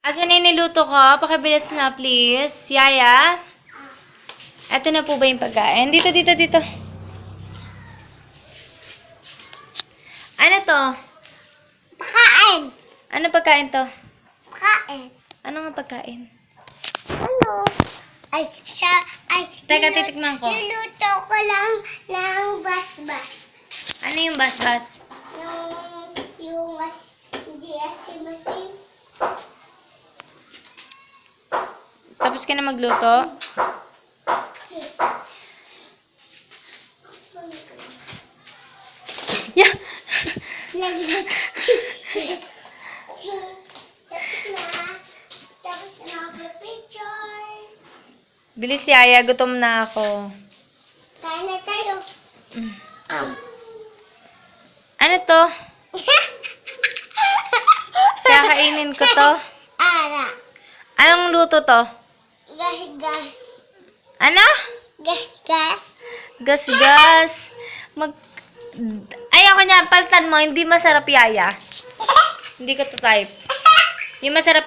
Asan na yung niluto ko? Pakibilis na, please. Yaya? Ito na po ba yung pagkain? Dito, dito, dito. Ano to? Pagkain. Ano pagkain to? Pagkain. Ano nga pagkain? Ano? Ay, Teka, titikman ko. Niluto ko lang ng basbas. Ano yung basbas? Yung hindi asim-asim. Tapos ka na magluto? Yeah! Laglag. Tapos na mag-picture. Bilis, Yaya. Gutom na ako. Kain na tayo. Ano to? Kaya kainin ko to. Ara. Anong luto to? Gas-gas. Ano? Gas-gas. Gas-gas. Ayoko niya. Paltan mo. Hindi masarap, Yaya. Hindi ko to type. Yung masarap